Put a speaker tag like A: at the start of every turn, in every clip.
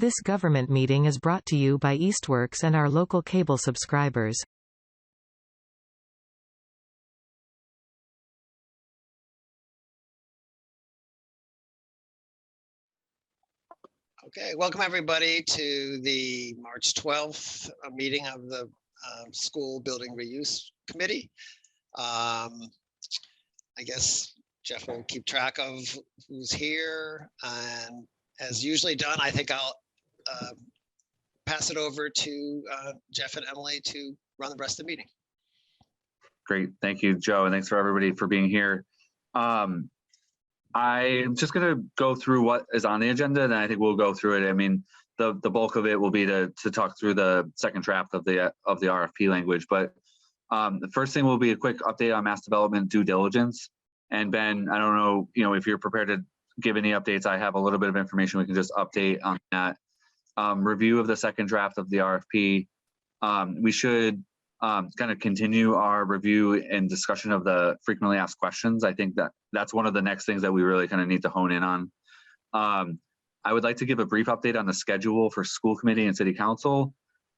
A: This government meeting is brought to you by Eastworks and our local cable subscribers.
B: Okay, welcome everybody to the March 12th meeting of the School Building Reuse Committee. I guess Jeff will keep track of who's here, and as usually done, I think I'll pass it over to Jeff and Emily to run the rest of the meeting.
C: Great, thank you, Joe, and thanks for everybody for being here. I'm just going to go through what is on the agenda, and I think we'll go through it. I mean, the bulk of it will be to talk through the second draft of the RFP language. But the first thing will be a quick update on mass development due diligence. And Ben, I don't know, if you're prepared to give any updates. I have a little bit of information we can just update on that. Review of the second draft of the RFP. We should kind of continue our review and discussion of the frequently asked questions. I think that's one of the next things that we really kind of need to hone in on. I would like to give a brief update on the schedule for school committee and city council,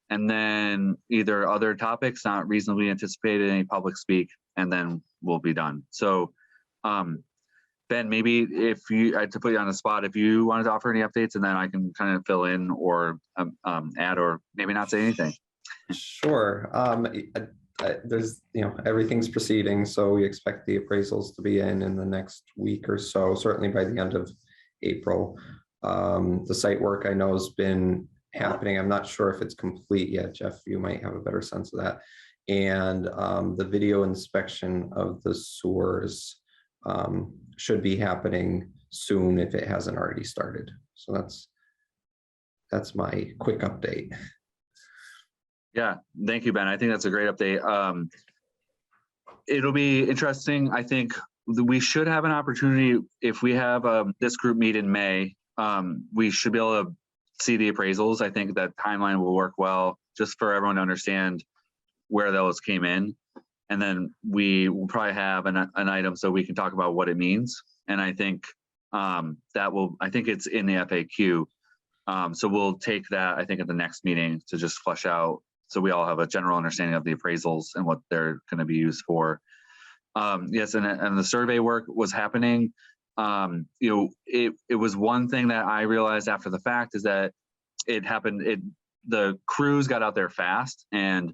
C: and then either other topics not reasonably anticipated, any public speak, and then we'll be done. So Ben, maybe if you, I had to put you on the spot, if you wanted to offer any updates, and then I can kind of fill in or add, or maybe not say anything.
D: Sure. There's, everything's proceeding, so we expect the appraisals to be in the next week or so, certainly by the end of April. The site work I know has been happening. I'm not sure if it's complete yet. Jeff, you might have a better sense of that. And the video inspection of the sewers should be happening soon if it hasn't already started. So that's my quick update.
C: Yeah, thank you, Ben. I think that's a great update. It'll be interesting. I think we should have an opportunity if we have this group meet in May. We should be able to see the appraisals. I think that timeline will work well, just for everyone to understand where those came in. And then we will probably have an item so we can talk about what it means. And I think I think it's in the FAQ. So we'll take that, I think, at the next meeting to just flesh out, so we all have a general understanding of the appraisals and what they're going to be used for. Yes, and the survey work was happening. It was one thing that I realized after the fact is that it happened. The crews got out there fast, and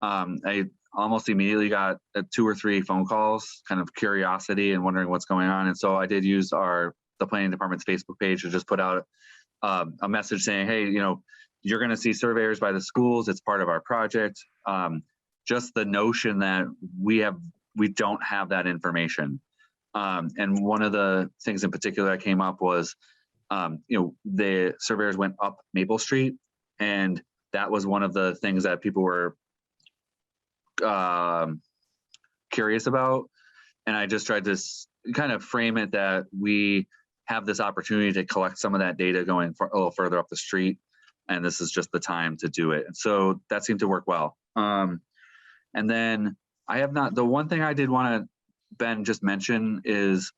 C: I almost immediately got 2 or 3 phone calls, kind of curiosity and wondering what's going on. And so I did use the planning department's Facebook page to just put out a message saying, hey, you're going to see surveyors by the schools. It's part of our project. Just the notion that we don't have that information. And one of the things in particular that came up was, the surveyors went up Maple Street, and that was one of the things that people were curious about. And I just tried to kind of frame it that we have this opportunity to collect some of that data going a little further up the street, and this is just the time to do it. And so that seemed to work well. And then the one thing I did want to, Ben, just mention is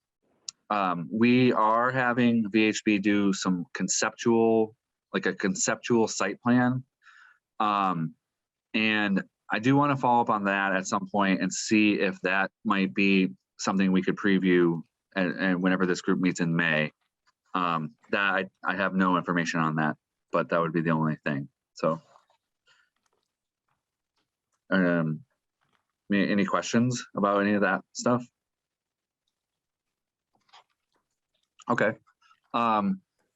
C: we are having VHB do some conceptual site plan. And I do want to follow up on that at some point and see if that might be something we could preview and whenever this group meets in May. That I have no information on that, but that would be the only thing. So any questions about any of that stuff? Okay.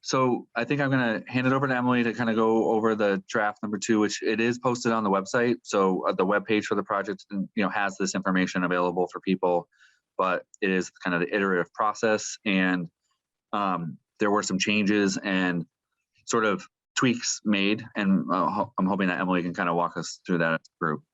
C: So I think I'm going to hand it over to Emily to kind of go over the draft number 2, which it is posted on the website. So the web page for the project, has this information available for people, but it is kind of the iterative process. And there were some changes and sort of tweaks made. And I'm hoping that Emily can kind of walk us through that group.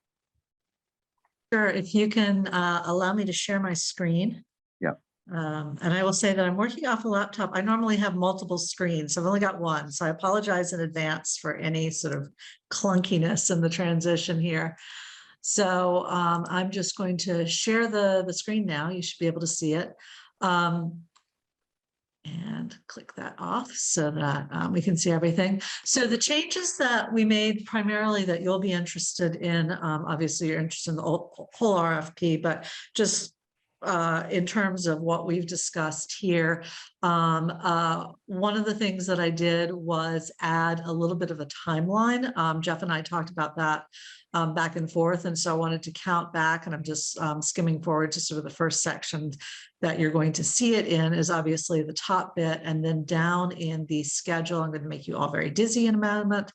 E: Sure. If you can allow me to share my screen.
C: Yeah.
E: And I will say that I'm working off a laptop. I normally have multiple screens. I've only got one, so I apologize in advance for any sort of clunkiness in the transition here. So I'm just going to share the screen now. You should be able to see it. and click that off so that we can see everything. So the changes that we made primarily that you'll be interested in, obviously you're interested in the whole RFP, but just in terms of what we've discussed here, one of the things that I did was add a little bit of a timeline. Jeff and I talked about that back and forth, and so I wanted to count back, and I'm just skimming forward to sort of the first section that you're going to see it in is obviously the top bit, and then down in the schedule, I'm going to make you all very dizzy in a moment.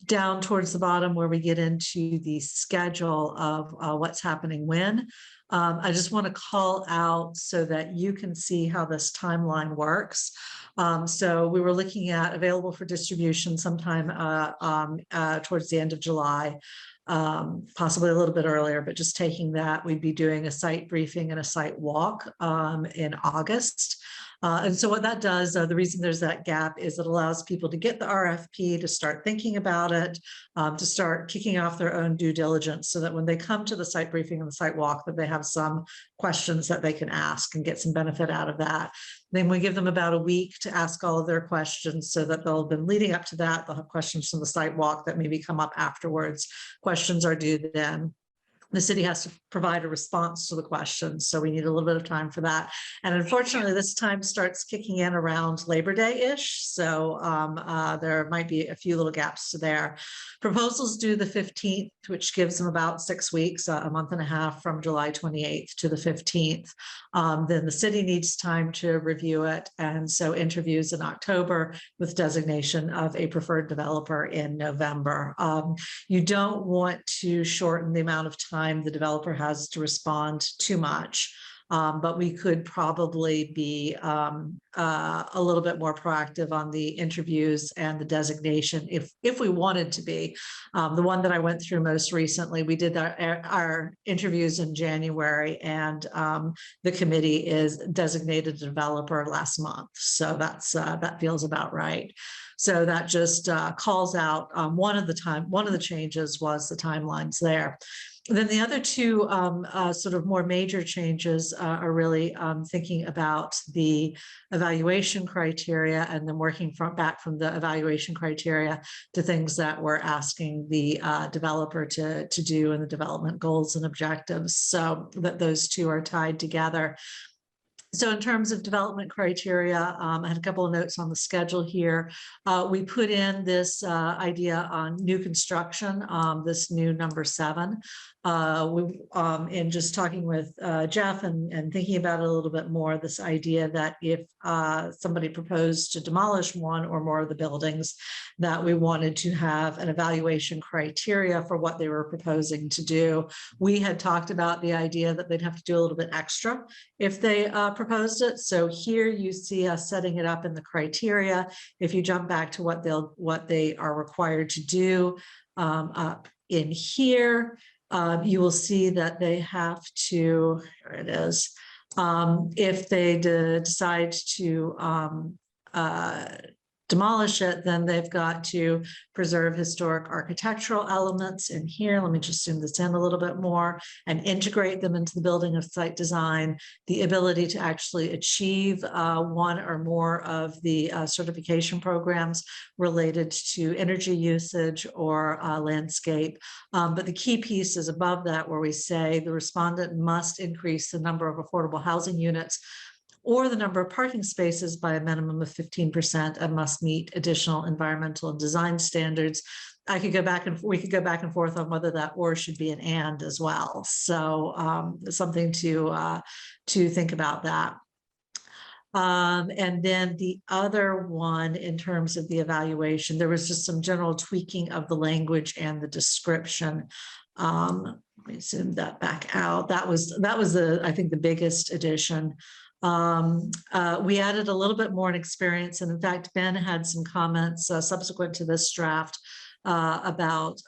E: Down towards the bottom where we get into the schedule of what's happening when. I just want to call out so that you can see how this timeline works. So we were looking at available for distribution sometime towards the end of July, possibly a little bit earlier, but just taking that, we'd be doing a site briefing and a site walk in August. And so what that does, the reason there's that gap is it allows people to get the RFP, to start thinking about it, to start kicking off their own due diligence so that when they come to the site briefing and the site walk, that they have some questions that they can ask and get some benefit out of that. Then we give them about a week to ask all of their questions so that they'll have been leading up to that. They'll have questions from the site walk that maybe come up afterwards. Questions are due then. The city has to provide a response to the questions, so we need a little bit of time for that. And unfortunately, this time starts kicking in around Labor Day-ish, so there might be a few little gaps to there. Proposals due the 15th, which gives them about 6 weeks, a month and a half from July 28th to the 15th. Then the city needs time to review it, and so interviews in October with designation of a preferred developer in November. You don't want to shorten the amount of time the developer has to respond too much, but we could probably be a little bit more proactive on the interviews and the designation if we wanted to be. The one that I went through most recently, we did our interviews in January, and the committee is designated a developer last month. So that feels about right. So that just calls out one of the changes was the timelines there. Then the other two sort of more major changes are really thinking about the evaluation criteria and then working back from the evaluation criteria to things that we're asking the developer to do in the development goals and objectives, so that those two are tied together. So in terms of development criteria, I had a couple of notes on the schedule here. We put in this idea on new construction, this new number 7. In just talking with Jeff and thinking about it a little bit more, this idea that if somebody proposed to demolish one or more of the buildings, that we wanted to have an evaluation criteria for what they were proposing to do. We had talked about the idea that they'd have to do a little bit extra if they proposed it. So here you see us setting it up in the criteria. If you jump back to what they are required to do up in here, you will see that they have to, here it is, if they decide to demolish it, then they've got to preserve historic architectural elements in here. Let me just zoom this in a little bit more and integrate them into the building of site design, the ability to actually achieve one or more of the certification programs related to energy usage or landscape. But the key piece is above that, where we say the respondent must increase the number of affordable housing units or the number of parking spaces by a minimum of 15% and must meet additional environmental and design standards. We could go back and forth on whether that or should be an and as well. So something to think about that. And then the other one, in terms of the evaluation, there was just some general tweaking of the language and the description. Let me zoom that back out. That was I think the biggest addition. We added a little bit more in experience, and in fact, Ben had some comments subsequent to this draft about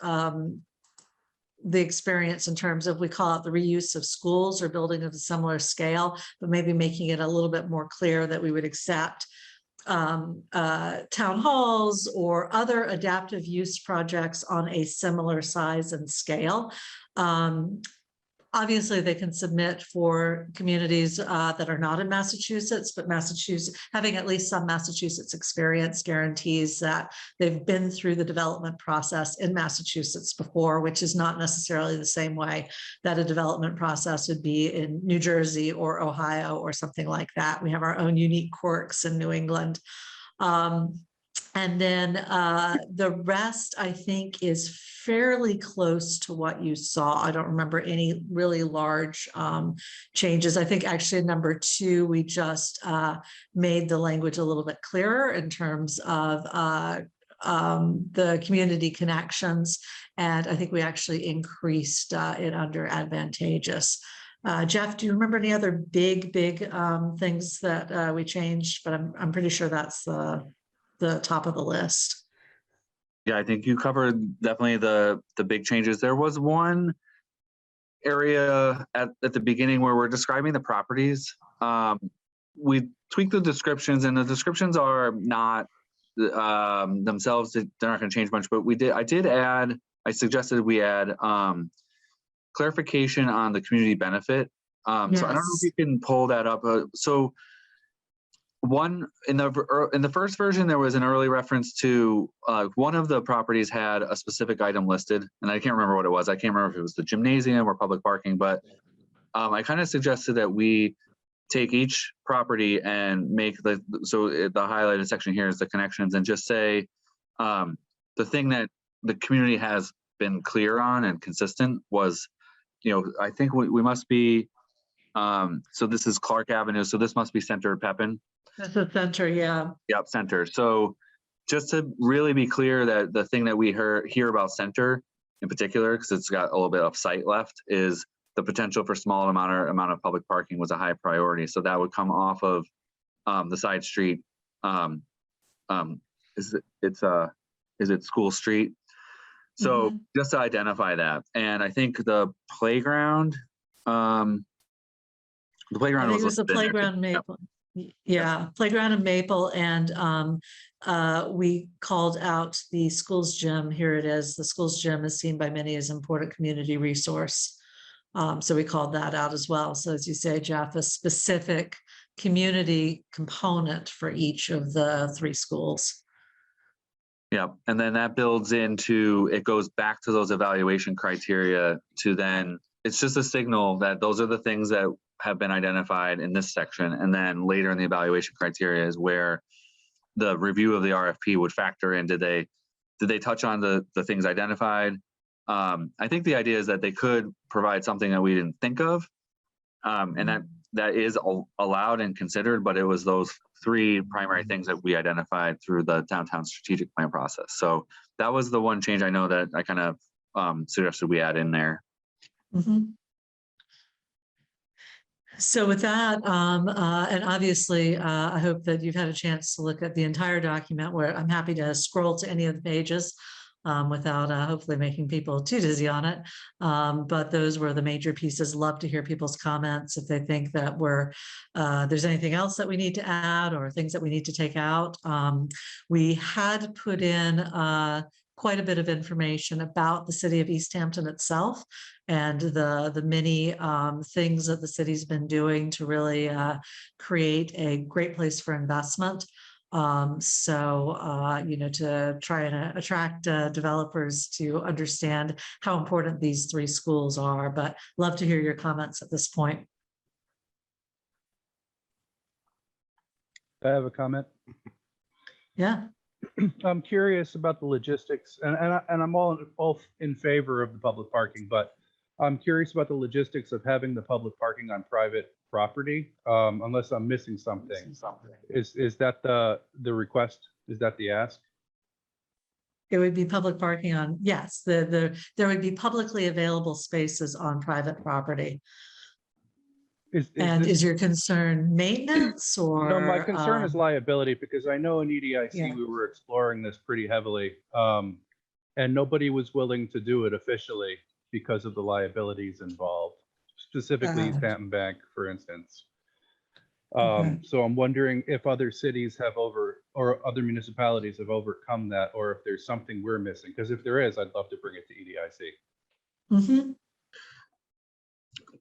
E: the experience in terms of, we call it the reuse of schools or building of a similar scale, but maybe making it a little bit more clear that we would accept town halls or other adaptive use projects on a similar size and scale. Obviously, they can submit for communities that are not in Massachusetts, but Massachusetts, having at least some Massachusetts experience guarantees that they've been through the development process in Massachusetts before, which is not necessarily the same way that a development process would be in New Jersey or Ohio or something like that. We have our own unique quirks in New England. And then the rest, I think, is fairly close to what you saw. I don't remember any really large changes. I think actually number 2, we just made the language a little bit clearer in terms of the community connections. And I think we actually increased it under advantageous. Jeff, do you remember any other big things that we changed? But I'm pretty sure that's the top of the list.
C: Yeah, I think you covered definitely the big changes. There was one area at the beginning where we're describing the properties. We tweaked the descriptions, and the descriptions are not themselves, they're not going to change much, but I suggested we add clarification on the community benefit. So I don't know if you can pull that up. So one in the first version, there was an early reference to one of the properties had a specific item listed, and I can't remember what it was. I can't remember if it was the gymnasium or public parking, but I kind of suggested that we take each property and make the highlighted section here is the connections, and just say the thing that the community has been clear on and consistent was, I think we must be, so this is Clark Avenue, so this must be Center Pepin.
E: That's the center, yeah.
C: Yep, Center. So just to really be clear that the thing that we hear about Center in particular, because it's got a little bit of site left, is the potential for small amount of public parking was a high priority. So that would come off of the side street. Is it School Street? So just to identify that. And I think the playground, was
E: the playground Maple. Yeah, playground and Maple, and we called out the school's gym. Here it is. The school's gym is seen by many as an important community resource. So we called that out as well. So as you say, Jeff, a specific community component for each of the 3 schools.
C: Yeah, and then that builds into, it goes back to those evaluation criteria to then, it's just a signal that those are the things that have been identified in this section. And then later in the evaluation criteria is where the review of the RFP would factor in. Did they touch on the things identified? I think the idea is that they could provide something that we didn't think of, and that is allowed and considered, but it was those 3 primary things that we identified through the downtown strategic plan process. So that was the one change I know that I kind of suggested we add in there.
E: So with that, and obviously, I hope that you've had a chance to look at the entire document, where I'm happy to scroll to any of the pages without hopefully making people too dizzy on it. But those were the major pieces. Love to hear people's comments if they think that there's anything else that we need to add or things that we need to take out. We had put in quite a bit of information about the city of Easthampton itself and the many things that the city's been doing to really create a great place for investment. To try and attract developers to understand how important these 3 schools are, but love to hear your comments at this point.
F: I have a comment.
E: Yeah.
F: I'm curious about the logistics, and I'm all in favor of the public parking, but I'm curious about the logistics of having the public parking on private property, unless I'm missing something. Is that the request? Is that the ask?
E: It would be public parking on, yes, there would be publicly available spaces on private property. Is your concern maintenance or?
F: No, my concern is liability, because I know in EDIC we were exploring this pretty heavily, and nobody was willing to do it officially because of the liabilities involved, specifically Easthampton Bank, for instance. So I'm wondering if other cities or other municipalities have overcome that, or if there's something we're missing. Because if there is, I'd love to bring it to EDIC.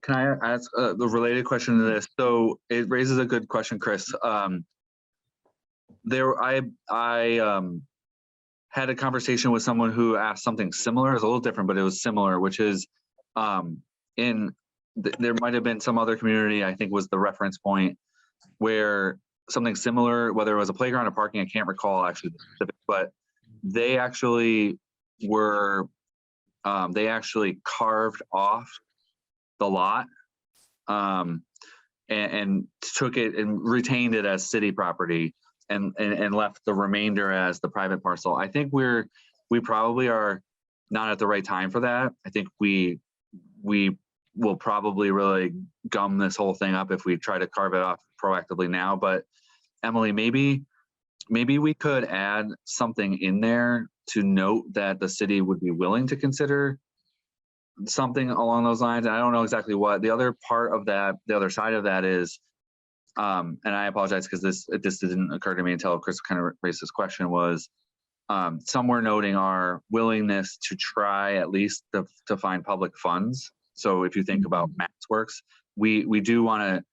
C: Can I ask the related question to this? So it raises a good question, Chris. I had a conversation with someone who asked something similar. It's a little different, but it was similar, which is there might have been some other community, I think was the reference point, where something similar, whether it was a playground or parking, I can't recall actually the specific, but they actually were, they actually carved off the lot and took it and retained it as city property and left the remainder as the private parcel. I think we probably are not at the right time for that. I think we will probably really gum this whole thing up if we try to carve it off proactively now. But Emily, maybe we could add something in there to note that the city would be willing to consider something along those lines. I don't know exactly what the other part of that, the other side of that is, and I apologize because this didn't occur to me until Chris kind of raised this question, was somewhere noting our willingness to try at least to find public funds. So if you think about MaxWorks, we do want to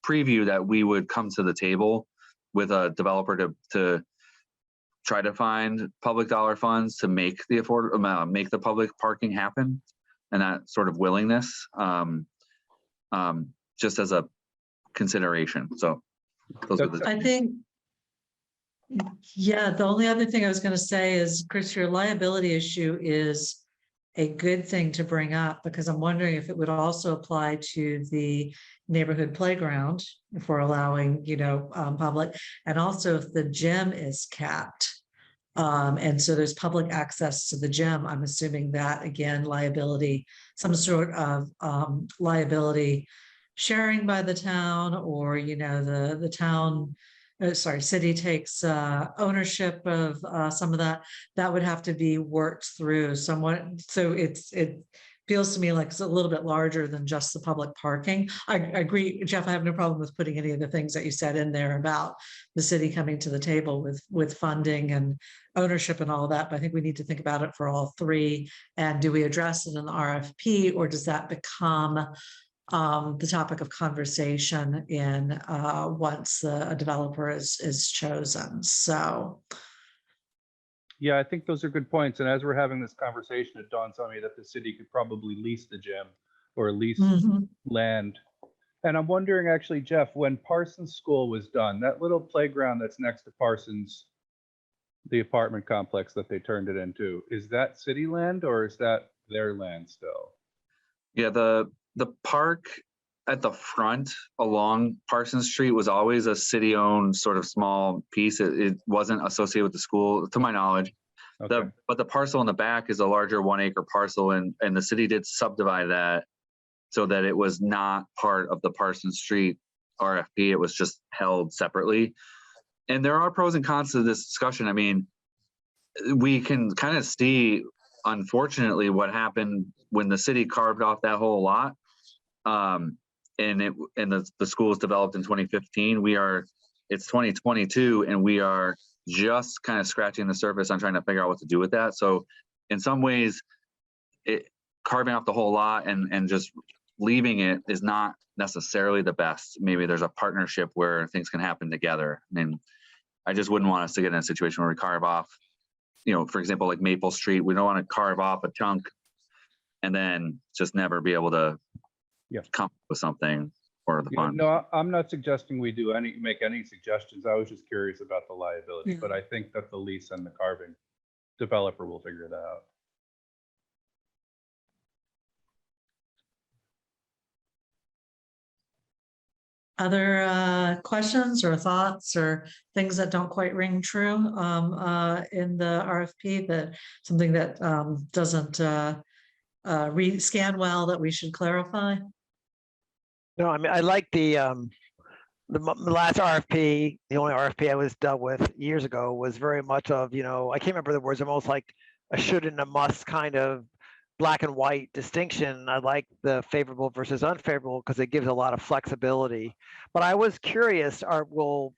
C: preview that we would come to the table with a developer to try to find public dollar funds to make the make the public parking happen, and that sort of willingness, just as a consideration. So those are the.
E: I think, yeah, the only other thing I was going to say is, Chris, your liability issue is a good thing to bring up, because I'm wondering if it would also apply to the neighborhood playground, if we're allowing, public, and also if the gym is capped. And so there's public access to the gym. I'm assuming that, again, liability, some sort of liability sharing by the town, or, the town, city takes ownership of some of that would have to be worked through somewhat. So it feels to me like it's a little bit larger than just the public parking. I agree, Jeff, I have no problem with putting any of the things that you said in there about the city coming to the table with funding and ownership and all of that, but I think we need to think about it for all three. And do we address it in the RFP, or does that become the topic of conversation in once a developer is chosen? So
F: yeah, I think those are good points. And as we're having this conversation, it dawns on me that the city could probably lease the gym or lease land. And I'm wondering, actually, Jeff, when Parsons School was done, that little playground that's next to Parsons, the apartment complex that they turned it into, is that city land or is that their land still?
C: Yeah, the park at the front along Parsons Street was always a city-owned sort of small piece. It wasn't associated with the school, to my knowledge.
F: Okay.
C: But the parcel in the back is a larger 1 acre parcel, and the city did subdivide that so that it was not part of the Parsons Street RFP. It was just held separately. And there are pros and cons to this discussion. I mean, we can kind of see, unfortunately, what happened when the city carved off that whole lot. And the school was developed in 2015. It's 2022, and we are just kind of scratching the surface on trying to figure out what to do with that. So in some ways, carving off the whole lot and just leaving it is not necessarily the best. Maybe there's a partnership where things can happen together. I mean, I just wouldn't want us to get in a situation where we carve off, for example, like Maple Street. We don't want to carve off a chunk and then just never be able to come up with something for the fund.
F: No, I'm not suggesting we make any suggestions. I was just curious about the liability, but I think that the lease and the carving developer will figure that out.
E: Other questions or thoughts or things that don't quite ring true in the RFP, that something that doesn't scan well that we should clarify?
G: No, I mean, I like the last RFP. The only RFP I was dealt with years ago was very much of, I can't remember the words, almost like a should and a must kind of black and white distinction. I like the favorable versus unfavorable because it gives a lot of flexibility. But I was curious, will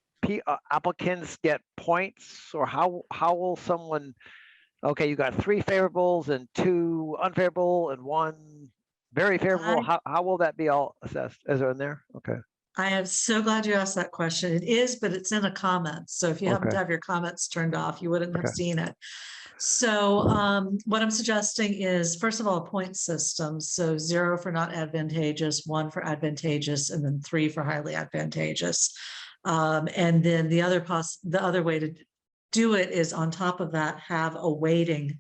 G: applicants get points, or how will someone, okay, you got 3 favorables and 2 unfavorable and 1 Very favorable.
E: I-
G: How will that be all assessed? Is it in there? Okay.
E: I am so glad you asked that question. It is, but it's in a comment. So if you happen to
G: Okay.
E: have your comments turned off, you wouldn't have
G: Okay.
E: seen it. So what I'm suggesting is, first of all, a point system. So 0 for not advantageous, 1 for advantageous, and then 3 for highly advantageous. And then the other way to do it is on top of that, have a weighting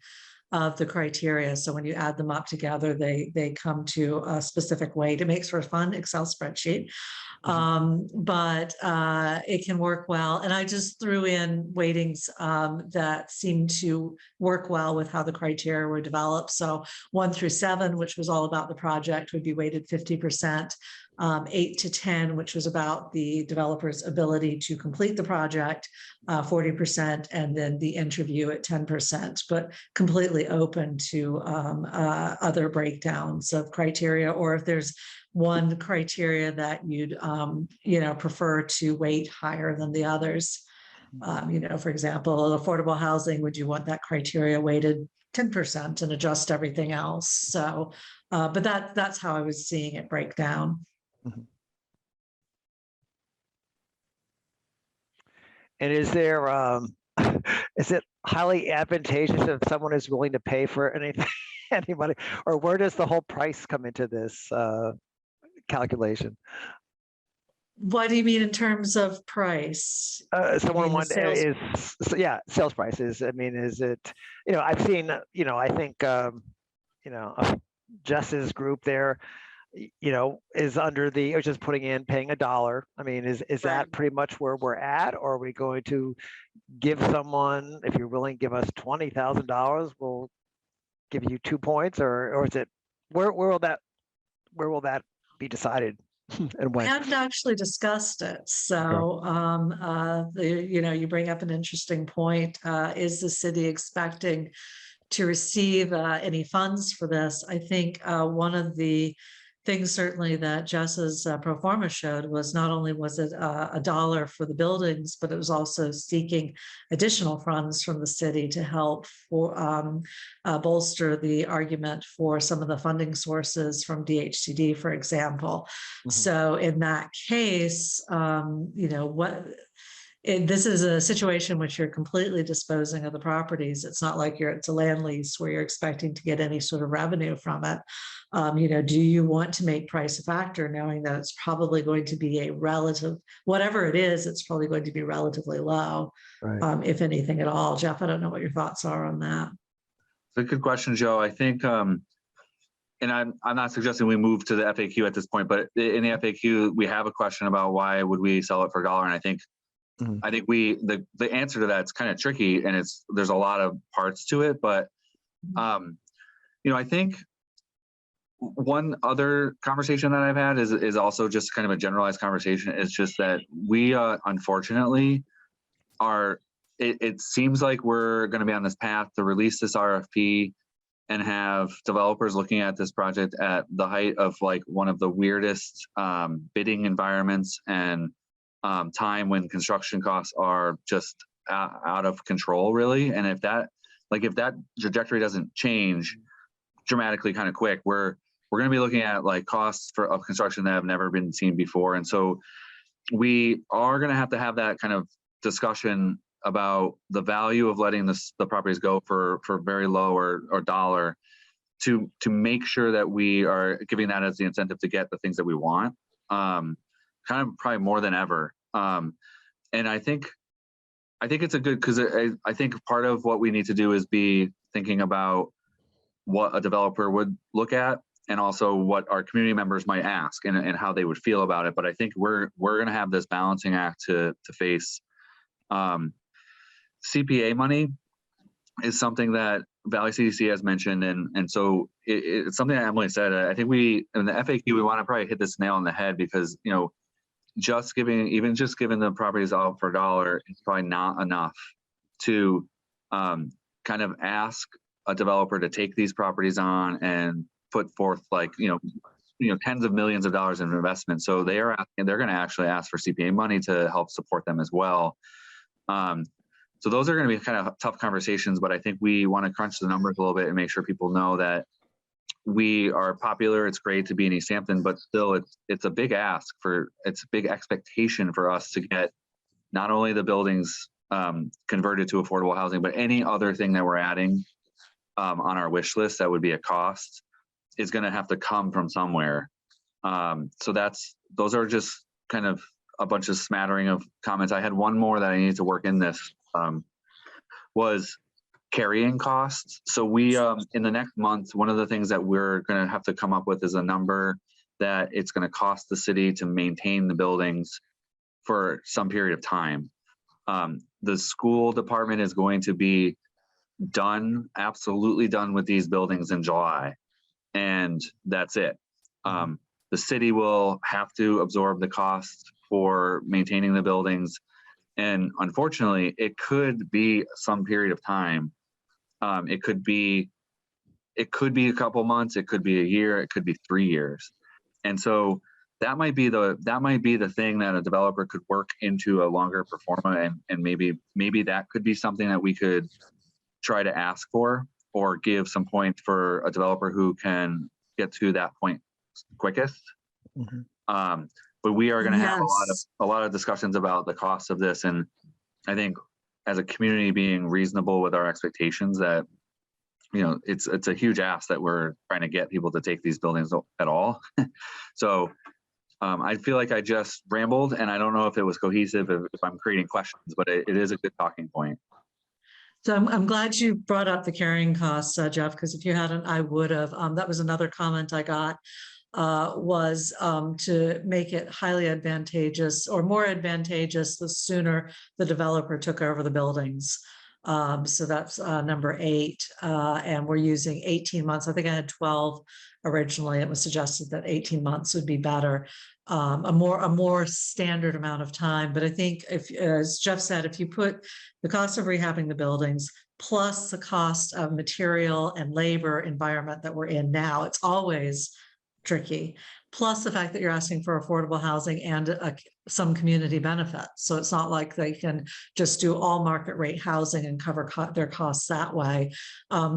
E: of the criteria. So when you add them up together, they come to a specific weight. It makes for a fun Excel spreadsheet. But it can work well. And I just threw in weightings that seem to work well with how the criteria were developed. So 1 through 7, which was all about the project, would be weighted 50%. 8 to 10, which was about the developer's ability to complete the project, 40%, and then the interview at 10%, but completely open to other breakdowns of criteria, or if there's one criteria that you'd prefer to weight higher than the others. For example, affordable housing, would you want that criteria weighted 10% and adjust everything else? So, but that's how I was seeing it break down.
G: And is there, is it highly advantageous if someone is willing to pay for anything, anybody, or where does the whole price come into this calculation?
E: What do you mean in terms of price?
G: Someone
E: mean the
G: wanted
E: sales-
G: yeah, sales prices. I mean, is it, I've seen, I think, Jess's group there, is under or just putting in paying $1. I mean, is that
E: Right.
G: pretty much where we're at? Or are we going to give someone, if you're willing to give us $20,000, we'll give you 2 points, or is it, where will that be decided? And
E: We
G: when?
E: hadn't actually discussed it. So, you bring up an interesting point. Is the city expecting to receive any funds for this? I think one of the things certainly that Jess's pro forma showed was not only was it $1 for the buildings, but it was also seeking additional funds from the city to help for bolster the argument for some of the funding sources from DHCD, for example. So in that case, this is a situation which you're completely disposing of the properties. It's not like it's a land lease where you're expecting to get any sort of revenue from it. Do you want to make price a factor, knowing that it's probably going to be a relative, whatever it is, it's probably going to be relatively low,
G: Right.
E: if anything at all. Jeff, I don't know what your thoughts are on that.
C: It's a good question, Joe. I think, and I'm not suggesting we move to the FAQ at this point, but in the FAQ, we have a question about why would we sell it for $1, and I think the answer to that's kind of tricky, and there's a lot of parts to it, but I think one other conversation that I've had is also just kind of a generalized conversation. It's just that we unfortunately are. It seems like we're going to be on this path to release this RFP and have developers looking at this project at the height of like one of the weirdest bidding environments and time when construction costs are just out of control, really. And if that trajectory doesn't change dramatically kind of quick, we're going to be looking at like costs of construction that have never been seen before. And so we are going to have that kind of discussion about the value of letting the properties go for very low or dollar to make sure that we are giving that as the incentive to get the things that we want, kind of probably more than ever. And I think it's a good, because I think part of what we need to do is be thinking about what a developer would look at, and also what our community members might ask and how they would feel about it. But I think we're going to have this balancing act to face. CPA money is something that Valley CDC has mentioned, and so it's something that Emily said. I think in the FAQ we want to probably hit this nail on the head, because just giving the properties out for $1 is probably not enough to kind of ask a developer to take these properties on and put forth tens of millions of dollars in investment. So they're going to actually ask for CPA money to help support them as well. So those are going to be kind of tough conversations, but I think we want to crunch the numbers a little bit and make sure people know that we are popular. It's great to be in Easthampton, but still it's a big ask it's a big expectation for us to get not only the buildings converted to affordable housing, but any other thing that we're adding on our wish list that would be a cost is going to have to come from somewhere. So those are just kind of a bunch of smattering of comments. I had one more that I needed to work in this was carrying costs. So we, in the next month, one of the things that we're going to have to come up with is a number that it's going to cost the city to maintain the buildings for some period of time. The school department is going to be done, absolutely done with these buildings in July, and that's it. The city will have to absorb the cost for maintaining the buildings, and unfortunately, it could be some period of time. It could be a couple months, it could be a year, it could be 3 years, and so that might be the thing that a developer could work into a longer pro forma, and maybe that could be something that we could try to ask for, or give some points for a developer who can get to that point quickest. But we are going to have a lot of discussions about the cost of this, and I think as a community being reasonable with our expectations that, you know, it's a huge ask that we're trying to get people to take these buildings at all. So I feel like I just rambled, and I don't know if it was cohesive, if I'm creating questions, but it is a good talking point.
E: So I'm glad you brought up the carrying costs, Jeff, because if you hadn't, I would have. That was another comment I got, was to make it highly advantageous or more advantageous the sooner the developer took over the buildings. So that's number 8, and we're using 18 months. I think I had 12 originally. It was suggested that 18 months would be better, a more standard amount of time. But I think, if, as Jeff said, if you put the cost of rehabbing the buildings plus the cost of material and labor environment that we're in now, it's always tricky. Plus the fact that you're asking for affordable housing and some community benefits. So it's not like they can just do all market rate housing and cover their costs that way.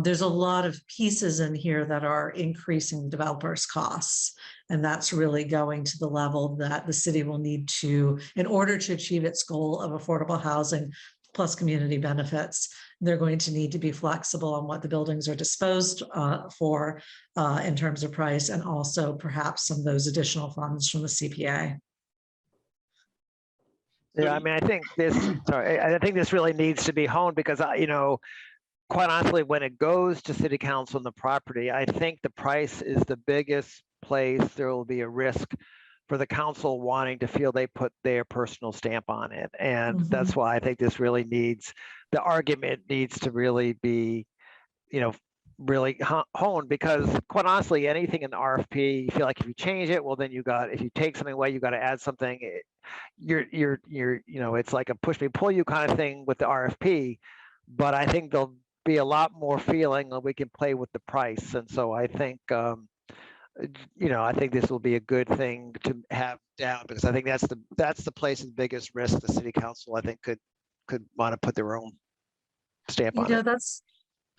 E: There's a lot of pieces in here that are increasing developers' costs. And that's really going to the level that the city will need to, in order to achieve its goal of affordable housing plus community benefits, they're going to need to be flexible on what the buildings are disposed for in terms of price, and also perhaps some of those additional funds from the CPA.
G: Yeah, I mean, I think this really needs to be honed, because you know, quite honestly, when it goes to city council and the property, I think the price is the biggest place there will be a risk for the council wanting to feel they put their personal stamp on it. And that's why I think this really needs, the argument needs to really be, you know, really honed, because quite honestly, anything in the RFP, you feel like if you change it, well, then you got, if you take something away, you got to add something. You're, you know, it's like a push me, pull you kind of thing with the RFP. But I think there'll be a lot more feeling that we can play with the price. And so I think, you know, I think this will be a good thing to have down, because I think that's the place's biggest risk. The city council, I think, could want to put their own stamp on it.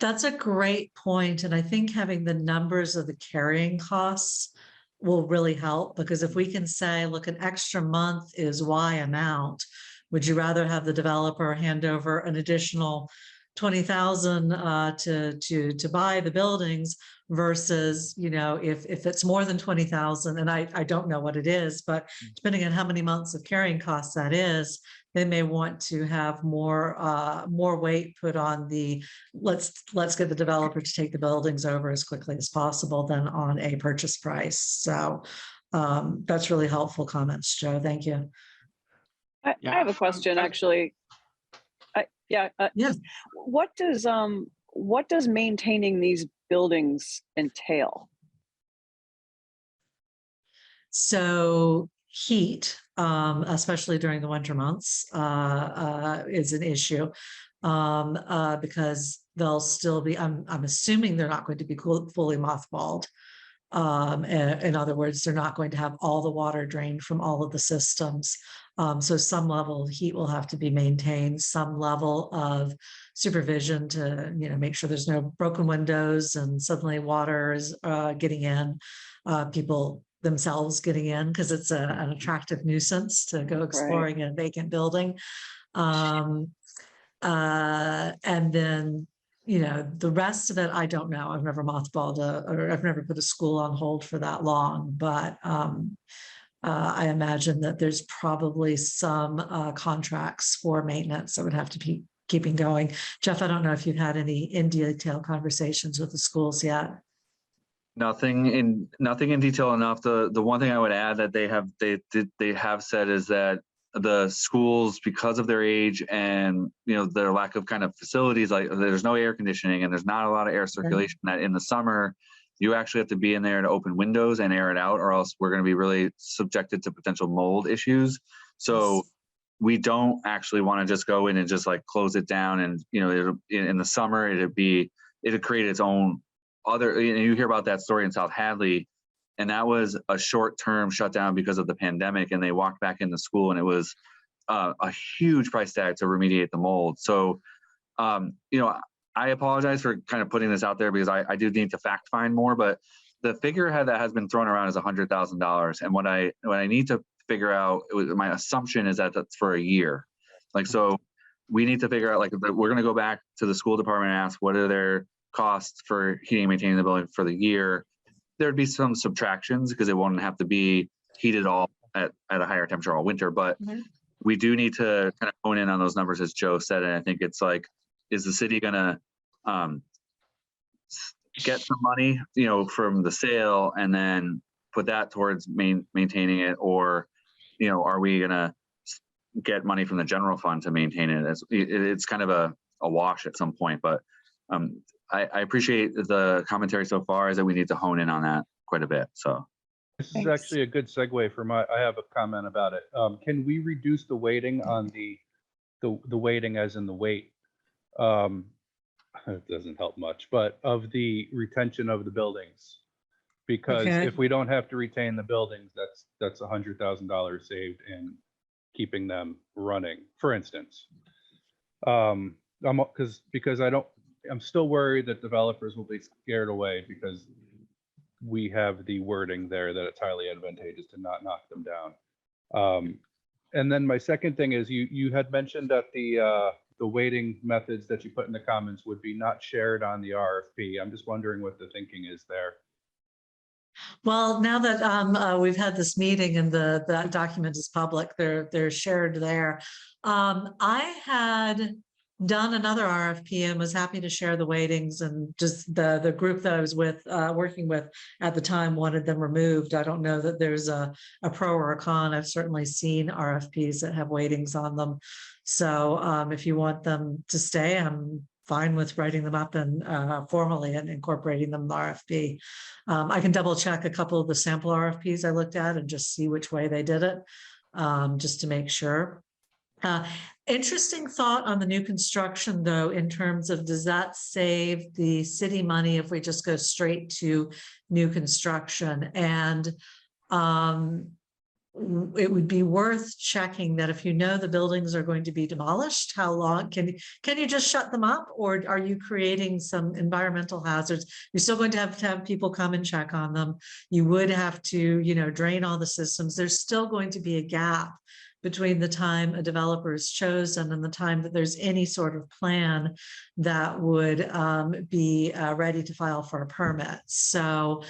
E: That's a great point. And I think having the numbers of the carrying costs will really help, because if we can say, look, an extra month is Y amount, would you rather have the developer hand over an additional 20,000 to buy the buildings, versus, you know, if it's more than 20,000, and I don't know what it is, but depending on how many months of carrying costs that is, they may want to have more weight put on the let's get the developer to take the buildings over as quickly as possible than on a purchase price. So that's really helpful comments, Joe. Thank you.
H: I have a question, actually.
E: Yes.
H: What does maintaining these buildings entail?
E: So heat, especially during the winter months, is an issue, because they'll still be, I'm assuming they're not going to be fully mothballed. In other words, they're not going to have all the water drained from all of the systems. So some level of heat will have to be maintained, some level of supervision to, make sure there's no broken windows and suddenly water is getting in, people themselves getting in, because it's an attractive nuisance to go exploring a vacant building. And then, the rest of it, I don't know. I've never mothballed or I've never put a school on hold for that long, but I imagine that there's probably some contracts for maintenance that would have to be keeping going. Jeff, I don't know if you've had any in detail conversations with the schools yet.
C: Nothing in detail enough. The one thing I would add that they have said is that the schools, because of their age and their lack of kind of facilities, like there's no air conditioning and there's not a lot of air circulation, that in the summer you actually have to be in there to open windows and air it out, or else we're going to be really subjected to potential mold issues. So we don't actually want to just go in and just like close it down, and in the summer it'd create its own other. You hear about that story in South Hadley, and that was a short-term shutdown because of the pandemic, and they walked back into school, and it was a huge price tag to remediate the mold. So I apologize for kind of putting this out there, because I do need to fact find more, but the figure that has been thrown around is $100,000. And what I need to figure out, my assumption is that that's for a year. So we need to figure out, we're going to go back to the school department and ask what are their costs for heating and maintaining the building for the year. There'd be some subtractions because it won't have to be heated all at a higher temperature all winter, but we do need to kind of hone in on those numbers, as Joe said. And I think it's is the city going to get some money, from the sale and then put that towards maintaining it, or, are we going to get money from the general fund to maintain it? It's kind of a wash at some point, but I appreciate the commentary so far, is that we need to hone in on that quite a bit. So
F: this is actually a good segue for I have a comment about it. Can we reduce the weighting on the weighting, as in the weight? It doesn't help much, but of the retention of the buildings, because if we don't have to retain the buildings, that's $100,000 saved in keeping them running, for instance. Because I'm still worried that developers will be scared away because we have the wording there that it's highly advantageous to not knock them down. And then my second thing is you had mentioned that the weighting methods that you put in the comments would be not shared on the RFP. I'm just wondering what the thinking is there.
E: Well, now that we've had this meeting and that document is public, they're shared there. I had done another RFP and was happy to share the weightings, and just the group that I was working with at the time wanted them removed. I don't know that there's a pro or a con. I've certainly seen RFPs that have weightings on them. So if you want them to stay, I'm fine with writing them up and formally and incorporating them in the RFP. I can double check a couple of the sample RFPs I looked at and just see which way they did it, just to make sure. Interesting thought on the new construction, though, in terms of, does that save the city money if we just go straight to new construction? And it would be worth checking that if the buildings are going to be demolished, how long can you just shut them up, or are you creating some environmental hazards? You're still going to have people come and check on them. You would have to, drain all the systems. There's still going to be a gap between the time a developer is chosen and the time that there's any sort of plan that would be ready to file for a permit. So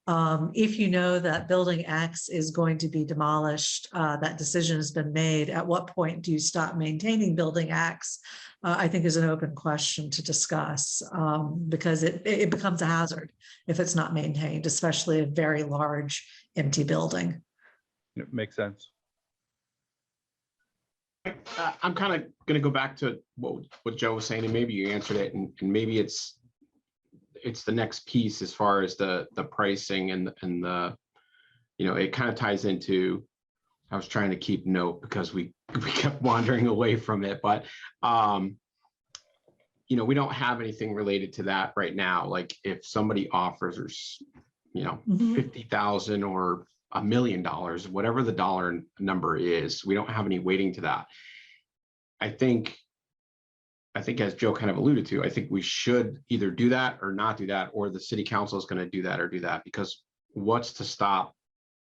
E: if you know that building X is going to be demolished, that decision has been made, at what point do you stop maintaining building X? I think is an open question to discuss, because it becomes a hazard if it's not maintained, especially a very large empty building.
F: It makes sense.
I: I'm kind of going to go back to what Joe was saying, and maybe you answered it, and maybe it's the next piece as far as the pricing and the it kind of ties into. I was trying to keep note because we kept wandering away from it, but we don't have anything related to that right now. Like if somebody offers
E: Mhm.
I: 50,000 or $1 million, whatever the dollar number is. We don't have any weighting to that. I think as Joe kind of alluded to, I think we should either do that or not do that, or the city council is going to do that or do that, because what's to stop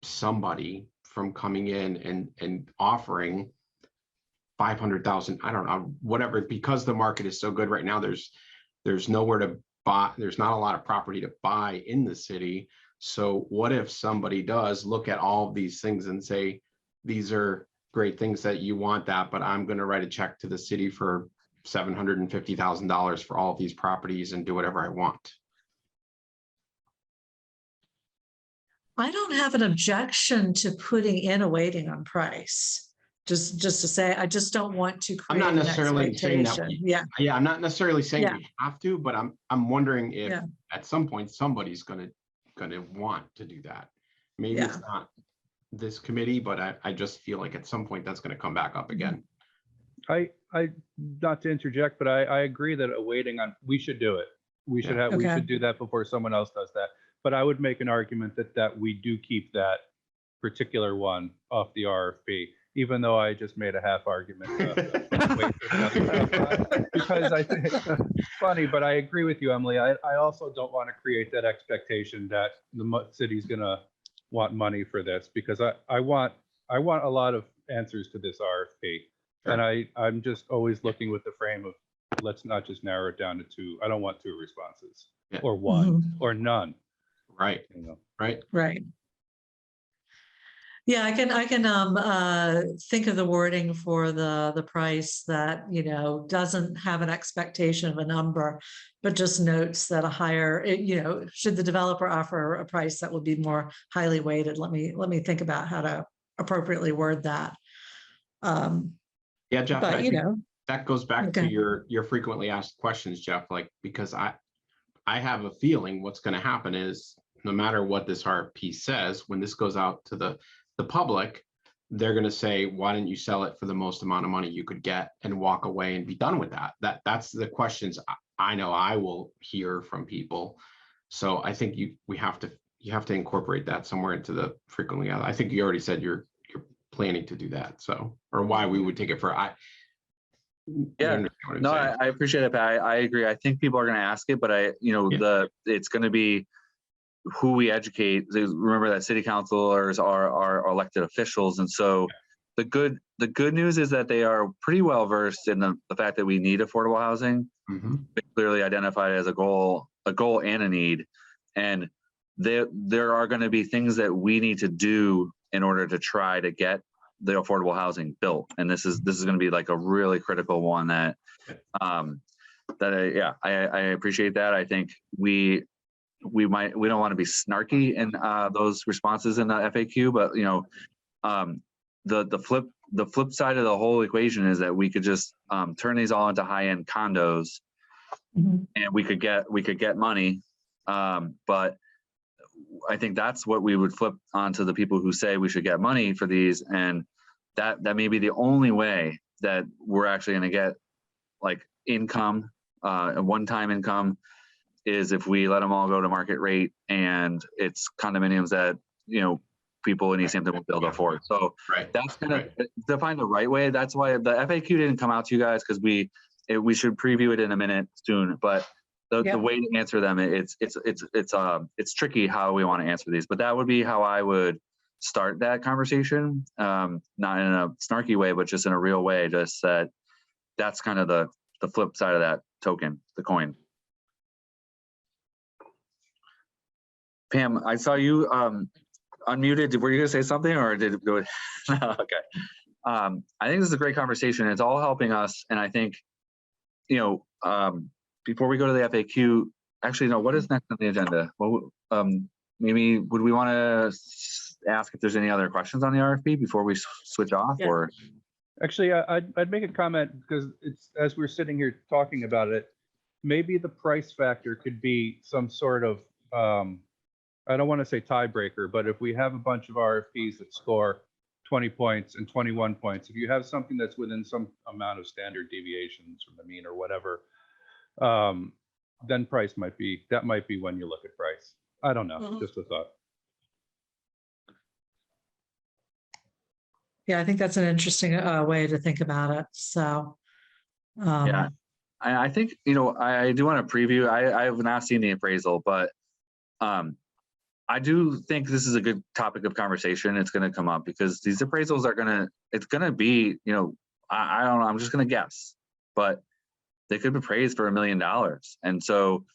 I: somebody from coming in and offering 500,000, I don't know, whatever, because the market is so good right now, there's nowhere to buy, there's not a lot of property to buy in the city. So what if somebody does look at all of these things and say, these are great things that you want that, but I'm going to write a check to the city for $750,000 for all of these properties and do whatever I want.
E: I don't have an objection to putting in a weighting on price. Just to say, I just don't want to
I: I'm
E: create
I: not
E: an
I: necessarily saying that.
E: expectation. Yeah,
I: I'm not necessarily saying
E: Yeah.
I: we have to, but I'm wondering if
E: Yeah.
I: at some point somebody's gonna want to do that. Maybe
E: Yeah.
I: it's not this committee, but I just feel like at some point that's gonna come back up again.
F: I not to interject, but I agree that a weighting on, we should do it. We should have, we
E: Okay.
F: should do that before someone else does that. But I would make an argument that we do keep that particular one off the RFP, even though I just made a half argument. Because I think it's funny, but I agree with you, Emily. I also don't want to create that expectation that the city's gonna want money for this, because I want a lot of answers to this RFP.
I: Sure.
F: And I'm just always looking with the frame of, let's not just narrow it down to 2. I don't want 2 responses.
I: Yeah.
F: Or 1
E: Mhm.
F: or none.
I: Right,
F: You know.
I: right.
E: Right. Yeah, I can think of the wording for the price that, doesn't have an expectation of a number, but just notes that a higher, should the developer offer a price that would be more highly weighted. Let me think about how to appropriately word that.
I: Yeah, Jeff,
E: But
I: I think that goes back to
E: Okay.
I: your frequently asked questions, Jeff, like, because I have a feeling what's going to happen is no matter what this RFP says, when this goes out to the public, they're going to say, why didn't you sell it for the most amount of money you could get and walk away and be done with that? That's the questions I know I will hear from people. So I think you have to incorporate that somewhere into the frequently asked. I think you already said you're planning to do that. So, or why we would take it for,
C: Yeah, no, I appreciate it, Pat. I agree. I think people are going to ask it, but it's going to be who we educate. Remember that city councilors are elected officials, and so the good news is that they are pretty well versed in the fact that we need affordable housing.
I: Mm-hmm.
C: They clearly identified as a goal and a need, and there are going to be things that we need to do in order to try to get the affordable housing built, and this is going to be like a really critical one that I appreciate that. I think we don't want to be snarky in those responses in the FAQ, but the flip side of the whole equation is that we could just turn these all into high-end condos,
E: Mhm.
C: and we could get money, but I think that's what we would flip onto the people who say we should get money for these, and that may be the only way that we're actually going to get like income, a one-time income, is if we let them all go to market rate, and it's condominiums that people in Easthampton will be able to afford. So that's gonna define the right way. That's why the FAQ didn't come out to you guys, because we should preview it in a minute soon, but the way to answer them, it's tricky how we want to answer these, but that would be how I would start that conversation, not in a snarky way, but just in a real way, just that's kind of the flip side of that token, the coin. Pam, I saw you unmuted. Were you gonna say something, or did it go? No, okay. I think this is a great conversation. It's all helping us, and I think, before we go to the FAQ, actually, no, what is next on the agenda? Well, maybe would we want to ask if there's any other questions on the RFP before we switch off?
E: Yeah.
C: Or
F: Actually, I'd make a comment, because it's, as we're sitting here talking about it, maybe the price factor could be some sort of, I don't want to say tiebreaker, but if we have a bunch of RFPs that score 20 points and 21 points, if you have something that's within some amount of standard deviations from the mean or whatever, then price might be when you look at price. I don't know,
E: Mhm.
F: just a thought.
E: Yeah, I think that's an interesting way to think about it. So,
C: Yeah. I think, I do want to preview. I have not seen the appraisal, but I do think this is a good topic of conversation. It's going to come up because these appraisals it's going to be, I don't know, I'm just going to guess, but they could be appraised for $1 million. And so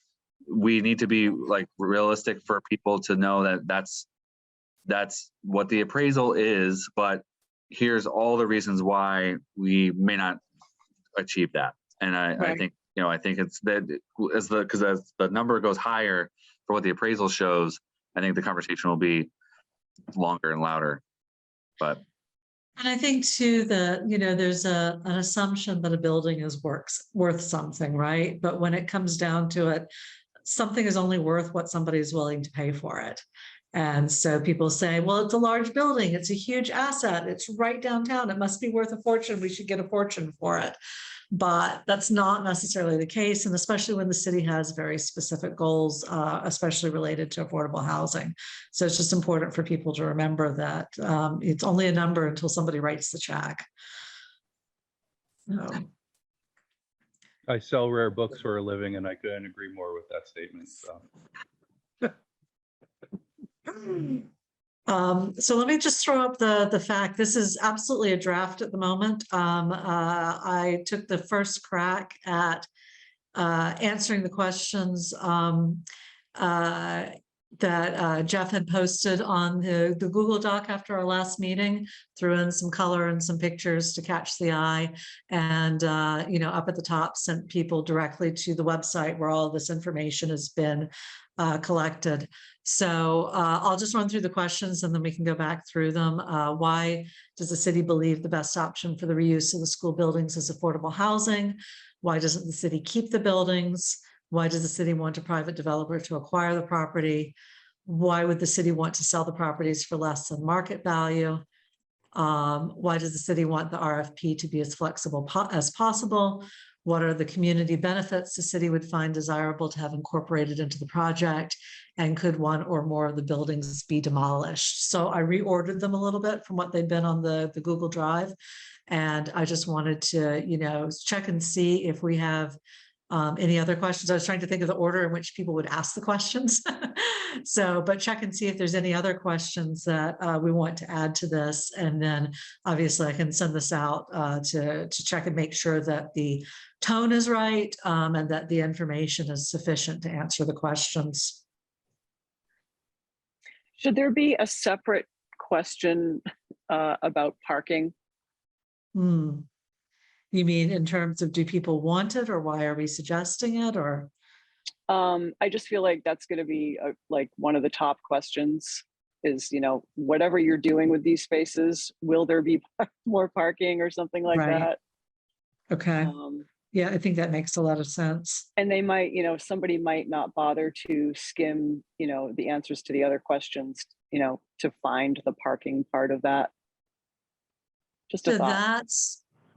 C: we need to be like realistic for people to know that that's what the appraisal is, but here's all the reasons why we may not achieve that. And I
E: Right.
C: think, I think it's that as the number goes higher for what the appraisal shows, I think the conversation will be longer and louder. But
E: and I think too that, there's an assumption that a building is worth something, right? But when it comes down to it, something is only worth what somebody is willing to pay for it. And so people say, well, it's a large building, it's a huge asset, it's right downtown, it must be worth a fortune, we should get a fortune for it. But that's not necessarily the case, and especially when the city has very specific goals, especially related to affordable housing. So it's just important for people to remember that it's only a number until somebody writes the check.
F: I sell rare books for a living, and I couldn't agree more with that statement.
E: So let me just throw up the fact, this is absolutely a draft at the moment. I took the first crack at answering the questions that Jeff had posted on the Google Doc after our last meeting, threw in some color and some pictures to catch the eye, and up at the top sent people directly to the website where all this information has been collected. So I'll just run through the questions and then we can go back through them. Why does the city believe the best option for the reuse of the school buildings is affordable housing? Why doesn't the city keep the buildings? Why does the city want a private developer to acquire the property? Why would the city want to sell the properties for less than market value? Why does the city want the RFP to be as flexible as possible? What are the community benefits the city would find desirable to have incorporated into the project? And could one or more of the buildings be demolished? So I reordered them a little bit from what they'd been on the Google Drive. And I just wanted to, check and see if we have any other questions. I was trying to think of the order in which people would ask the questions. But check and see if there's any other questions that we want to add to this. And then obviously I can send this out to check and make sure that the tone is right and that the information is sufficient to answer the questions.
H: Should there be a separate question about parking?
E: You mean in terms of, do people want it, or why are we suggesting it, or?
H: I just feel like that's going to be like one of the top questions is, whatever you're doing with these spaces, will there be more parking or something like that?
E: Okay. Yeah, I think that makes a lot of sense.
H: And they might, somebody might not bother to skim, the answers to the other questions, to find the parking part of that. Just a thought.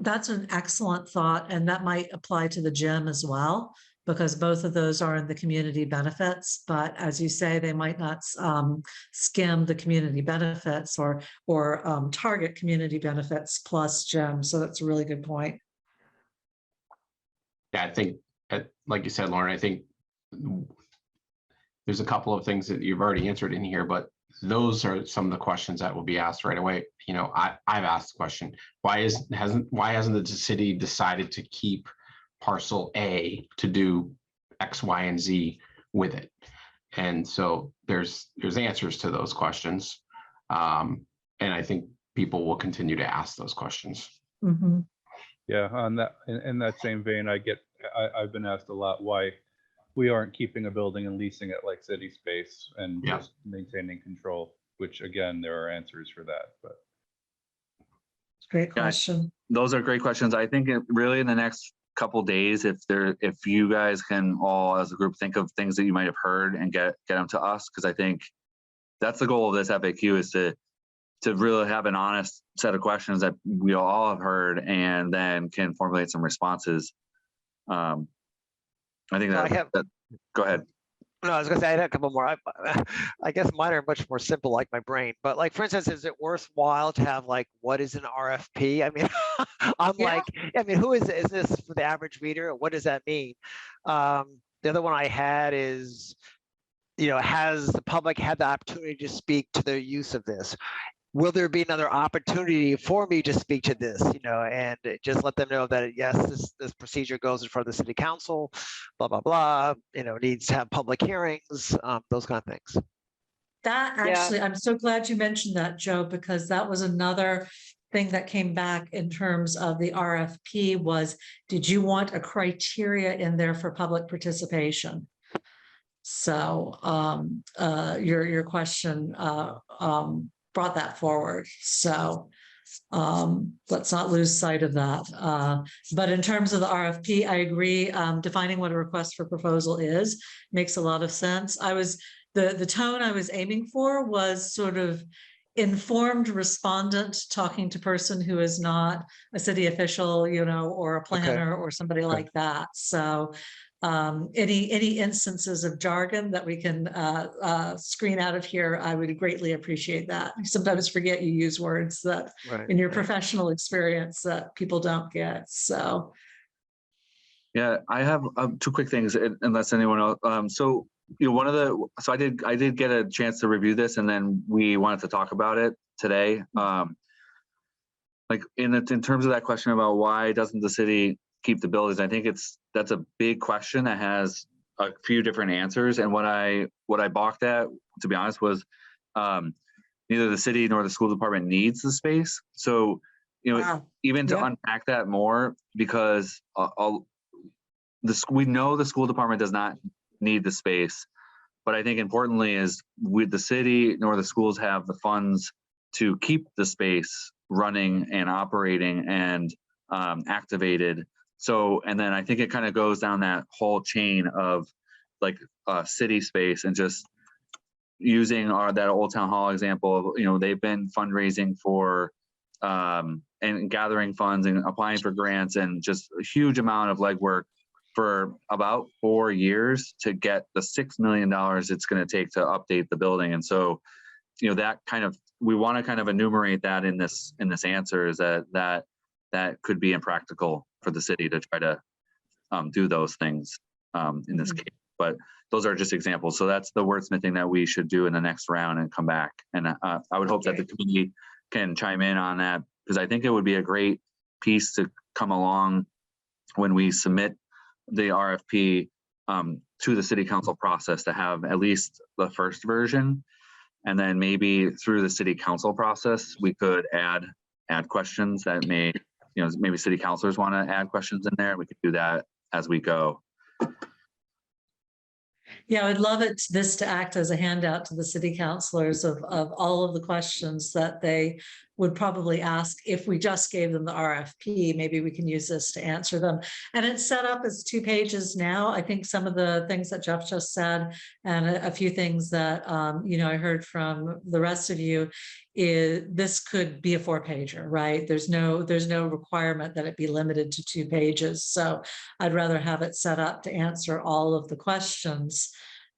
E: That's an excellent thought, and that might apply to the gym as well, because both of those are in the community benefits. But as you say, they might not skim the community benefits or target community benefits plus gym. So that's a really good point.
I: Yeah, I think, like you said, Lauren, I think there's a couple of things that you've already answered in here, but those are some of the questions that will be asked right away. I've asked the question, why hasn't the city decided to keep parcel A to do X, Y, and Z with it? And so there's answers to those questions. And I think people will continue to ask those questions.
E: Mm-hmm.
F: Yeah, on that, in that same vein, I've been asked a lot why we aren't keeping a building and leasing it like city space and just maintaining control, which again, there are answers for that. But
E: great question.
C: Those are great questions. I think really in the next couple days, if you guys can all as a group think of things that you might have heard and get them to us, because I think that's the goal of this FAQ, is to really have an honest set of questions that we all have heard and then can formulate some responses. I think that go ahead.
G: No, I was gonna say I had a couple more. I guess mine are much more simple, like my brain. But like, for instance, is it worthwhile to have like, what is an RFP? I mean, I'm
E: Yeah.
G: like, I mean, who is it? Is this for the average reader? What does that mean? The other one I had is, has the public had the opportunity to speak to their use of this? Will there be another opportunity for me to speak to this, and just let them know that, yes, this procedure goes in front of the city council, blah, blah, blah, needs to have public hearings, those kind of things.
E: That
H: Yeah.
E: actually, I'm so glad you mentioned that, Joe, because that was another thing that came back in terms of the RFP was, did you want a criteria in there for public participation? So your question brought that forward. So let's not lose sight of that. But in terms of the RFP, I agree. Defining what a request for proposal is makes a lot of sense. The tone I was aiming for was sort of informed respondent talking to person who is not a city official, or a planner or somebody like that. So any instances of jargon that we can screen out of here, I would greatly appreciate that. I sometimes forget you use words that in your professional experience that people don't get. So
C: Yeah, I have two quick things, unless anyone else. So I did get a chance to review this, and then we wanted to talk about it today. Like in terms of that question about why doesn't the city keep the buildings, I think that's a big question that has a few different answers. And what I balked at, to be honest, was neither the city nor the school department needs the space. So even to unpack that more, because we know the school department does not need the space, but I think importantly is with the city nor the schools have the funds to keep the space running and operating and activated. So, and then I think it kind of goes down that whole chain of like city space, and just using that Old Town Hall example of, they've been fundraising for and gathering funds and applying for grants, and just a huge amount of legwork for about 4 years to get the $6 million it's going to take to update the building. And so, that kind of, we want to kind of enumerate that in this answer, is that could be impractical for the city to try to do those things in this case. But those are just examples. So that's the wordsmithing that we should do in the next round and come back. And I would hope that the committee can chime in on that, because I think it would be a great piece to come along when we submit the RFP to the city council process, to have at least the first version. And then maybe through the city council process, we could add questions that may, maybe city councilors want to add questions in there. We could do that as we go.
E: Yeah, I'd love this to act as a handout to the city councilors of all of the questions that they would probably ask if we just gave them the RFP. Maybe we can use this to answer them. And it's set up as 2 pages now. I think some of the things that Jeff just said, and a few things that I heard from the rest of you, is this could be a 4-pager, right? There's no requirement that it be limited to 2 pages. So I'd rather have it set up to answer all of the questions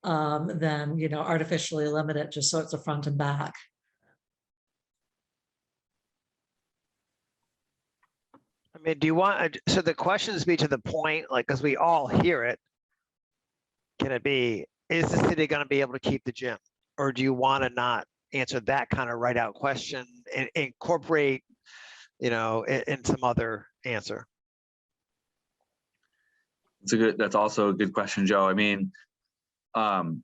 E: than artificially limit it just so it's a front and back.
G: I mean, do you want, so the questions be to the point, like, because we all hear it, can it be, is the city going to be able to keep the gym? Or do you want to not answer that kind of write out question and incorporate, in some other answer?
C: That's also a good question, Joe. I mean, I'll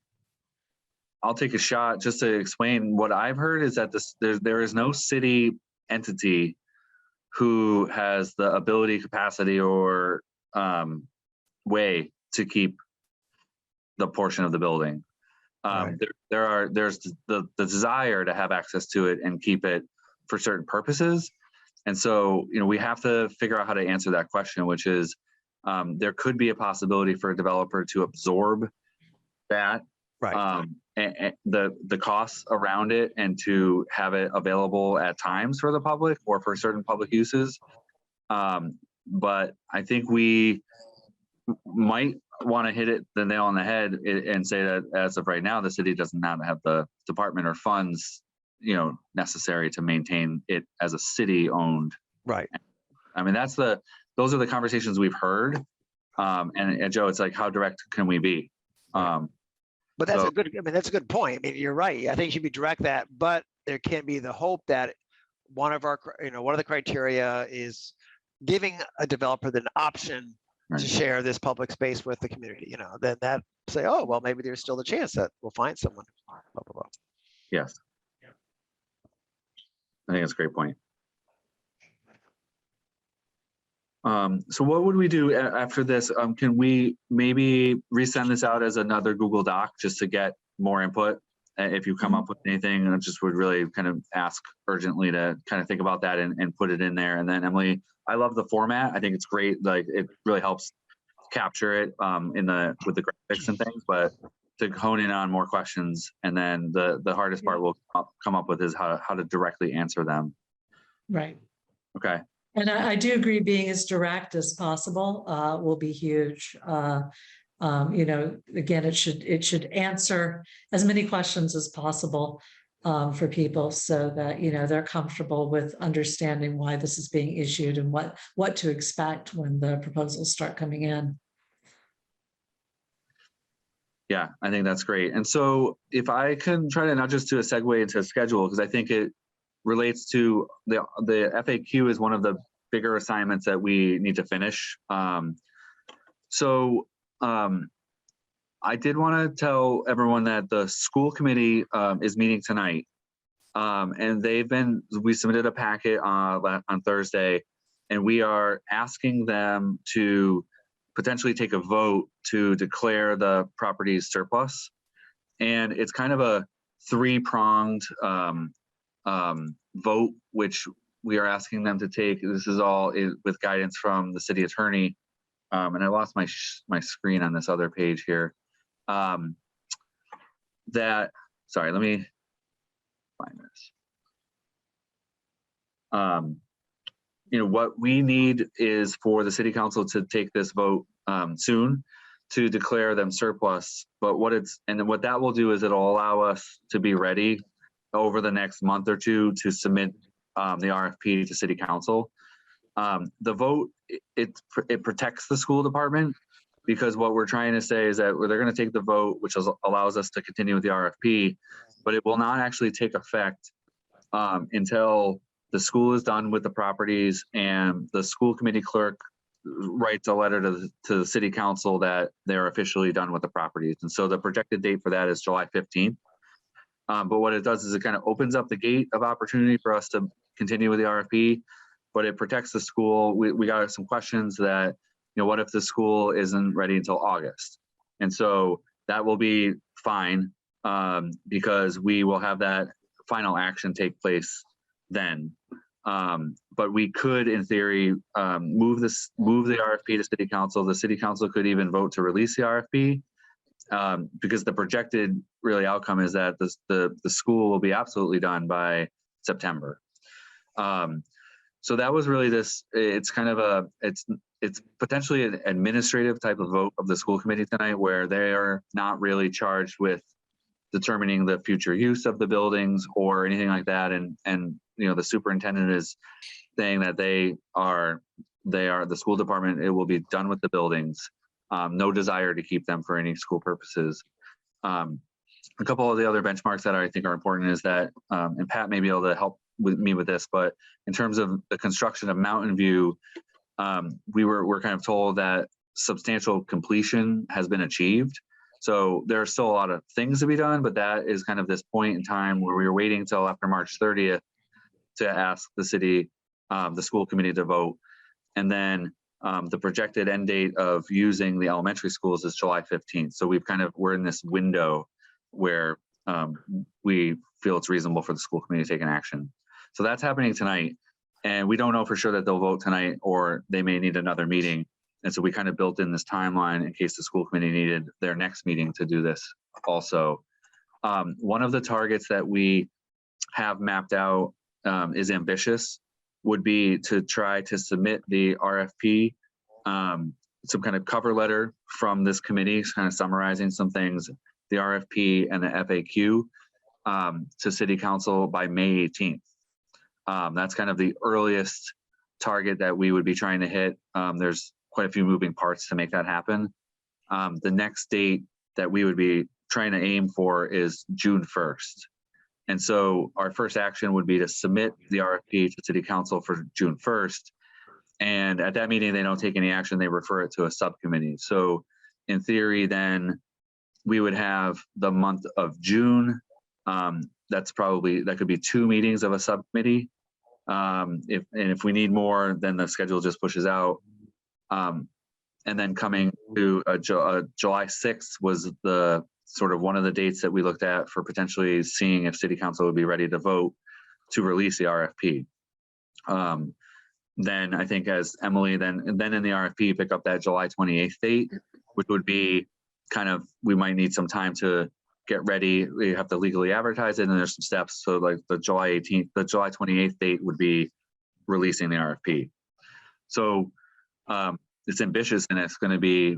C: take a shot just to explain what I've heard is that there is no city entity who has the ability, capacity, or way to keep the portion of the building. Right. There's the desire to have access to it and keep it for certain purposes. And so, we have to figure out how to answer that question, which is there could be a possibility for a developer to absorb that, right. And the costs around it, and to have it available at times for the public or for certain public uses. But I think we might want to hit the nail on the head and say that as of right now, the city does not have the department or funds, necessary to maintain it as a city-owned.
G: Right.
C: I mean, those are the conversations we've heard. And Joe, it's like, how direct can we be?
G: But that's
C: So-
G: a good, I mean, that's a good point. I mean, you're right. I think you should be direct that, but there can be the hope that one of the criteria is giving a developer the option
C: Right.
G: to share this public space with the community, then that say, oh, well, maybe there's still the chance that we'll find someone. Blah, blah, blah.
C: Yes. I think that's a great point. So what would we do after this? Can we maybe resend this out as another Google Doc just to get more input? If you come up with anything, I just would really kind of ask urgently to kind of think about that and put it in there. And then Emily, I love the format. I think it's great. Like, it really helps capture it with the graphics and things, but to hone in on more questions. And then the hardest part we'll come up with is how to directly answer them.
E: Right.
C: Okay.
E: And I do agree, being as direct as possible will be huge. Again, it should answer as many questions as possible for people, so that they're comfortable with understanding why this is being issued and what to expect when the proposals start coming in.
C: Yeah, I think that's great. And so if I can try to not just do a segue into schedule, because I think it relates to the FAQ is one of the bigger assignments that we need to finish. I did want to tell everyone that the school committee is meeting tonight. And we submitted a packet on Thursday, and we are asking them to potentially take a vote to declare the properties surplus. And it's kind of a three-pronged vote, which we are asking them to take. This is all with guidance from the city attorney. And I lost my screen on this other page here. Sorry, let me find this. What we need is for the city council to take this vote soon to declare them surplus. But what that will do is it'll allow us to be ready over the next month or two to submit the RFP to city council. The vote, it protects the school department, because what we're trying to say is that they're going to take the vote, which allows us to continue with the RFP, but it will not actually take effect until the school is done with the properties and the school committee clerk writes a letter to the city council that they're officially done with the properties. And so the projected date for that is July 15th. But what it does is it kind of opens up the gate of opportunity for us to continue with the RFP, but it protects the school. We got some questions that, what if the school isn't ready until August? And so that will be fine, because we will have that final action take place then. But we could, in theory, move the RFP to city council. The city council could even vote to release the RFP, because the projected really outcome is that the school will be absolutely done by September. So that was really this. It's kind of it's potentially an administrative type of vote of the school committee tonight, where they are not really charged with determining the future use of the buildings or anything like that. And the superintendent is saying that they are the school department. It will be done with the buildings. No desire to keep them for any school purposes. A couple of the other benchmarks that I think are important is that, and Pat may be able to help me with this, but in terms of the construction of Mountain View, we're kind of told that substantial completion has been achieved. So there are still a lot of things to be done, but that is kind of this point in time where we were waiting until after March 30th to ask the city, the school committee to vote. And then the projected end date of using the elementary schools is July 15th. So we're in this window where we feel it's reasonable for the school committee to take an action. So that's happening tonight. And we don't know for sure that they'll vote tonight, or they may need another meeting. And so we kind of built in this timeline in case the school committee needed their next meeting to do this also. One of the targets that we have mapped out is ambitious, would be to try to submit the RFP some kind of cover letter from this committee, kind of summarizing some things, the RFP and the FAQ to City Council by May 18th. That's kind of the earliest target that we would be trying to hit. There's quite a few moving parts to make that happen. The next date that we would be trying to aim for is June 1st. And so our first action would be to submit the RFP to City Council for June 1st. And at that meeting, they don't take any action, they refer it to a subcommittee. So in theory, then we would have the month of June. That could be 2 meetings of a subcommittee. If we need more, then the schedule just pushes out. And then coming to July 6th was the sort of one of the dates that we looked at for potentially seeing if City Council would be ready to vote to release the RFP. Then I think as Emily, then in the RFP, pick up that July 28th date, which would be kind of, we might need some time to get ready. We have to legally advertise it, and there's some steps. So like the July 28th date would be releasing the RFP. So it's ambitious, and it's going to be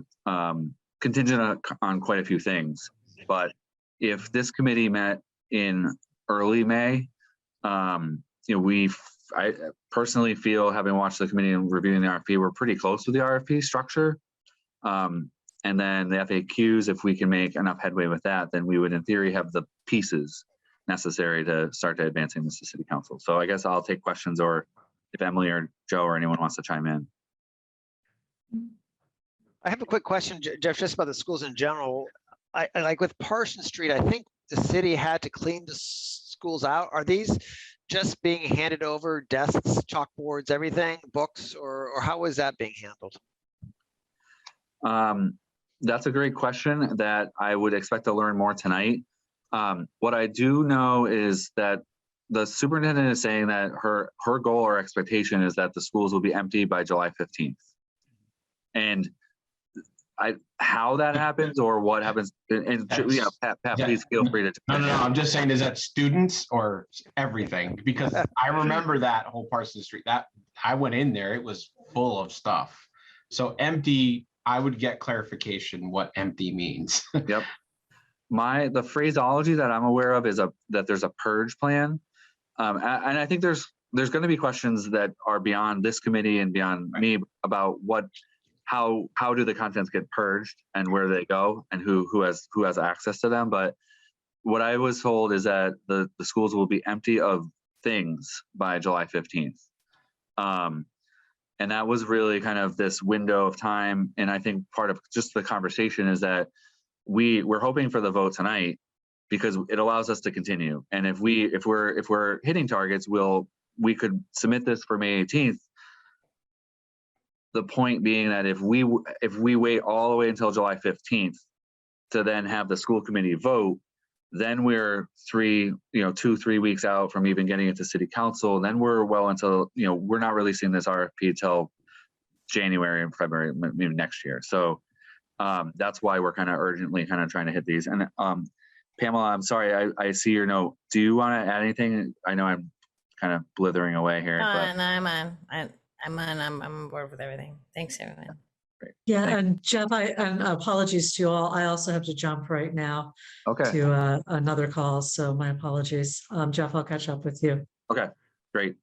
C: contingent on quite a few things. But if this committee met in early May, I personally feel, having watched the committee and reviewing the RFP, we're pretty close to the RFP structure. And then the FAQs, if we can make enough headway with that, then we would in theory have the pieces necessary to start advancing this to City Council. So I guess I'll take questions, or if Emily or Joe or anyone wants to chime in.
G: I have a quick question, Jeff, just about the schools in general. I like with Parsons Street, I think the city had to clean the schools out. Are these just being handed over, desks, chalkboards, everything, books, or how is that being handled?
C: That's a great question that I would expect to learn more tonight. What I do know is that the superintendent is saying that her goal or expectation is that the schools will be empty by July 15th. And how that happens or what happens, and yeah, Pat, please feel free to.
I: No, I'm just saying, is that students or everything? Because I remember that whole Parsons Street, that I went in there, it was full of stuff. So empty, I would get clarification what empty means.
C: Yep. The phraseology that I'm aware of is that there's a purge plan. And I think there's going to be questions that are beyond this committee and beyond me about how do the contents get purged and where they go and who has access to them. But what I was told is that the schools will be empty of things by July 15th. And that was really kind of this window of time. And I think part of just the conversation is that we're hoping for the vote tonight because it allows us to continue. And if we're hitting targets, we could submit this for May 18th. The point being that if we wait all the way until July 15th to then have the school committee vote, then we're 2-3 weeks out from even getting it to City Council. Then we're well until, we're not releasing this RFP till January and February, maybe next year. So that's why we're kind of urgently kind of trying to hit these. And Pamela, I'm sorry, I see your note. Do you want to add anything? I know I'm kind of blithering away here.
J: No, I'm on. I'm on board with everything. Thanks, everyone.
C: Great.
E: Yeah,
C: Thanks.
E: and Jeff, and apologies to you all. I also have to jump right now to another call, so my apologies. Jeff, I'll catch up with you.
C: Okay, great.